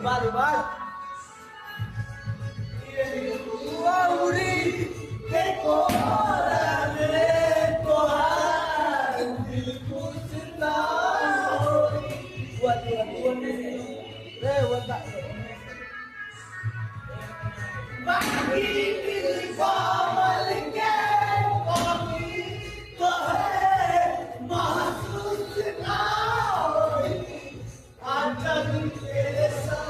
Baru. Wow, Uri. Kekoran Tuhan dilku senang. Buat lewat tak. Bagi diri pamalingkan kami Tuhan masuk senang. Ada di desa.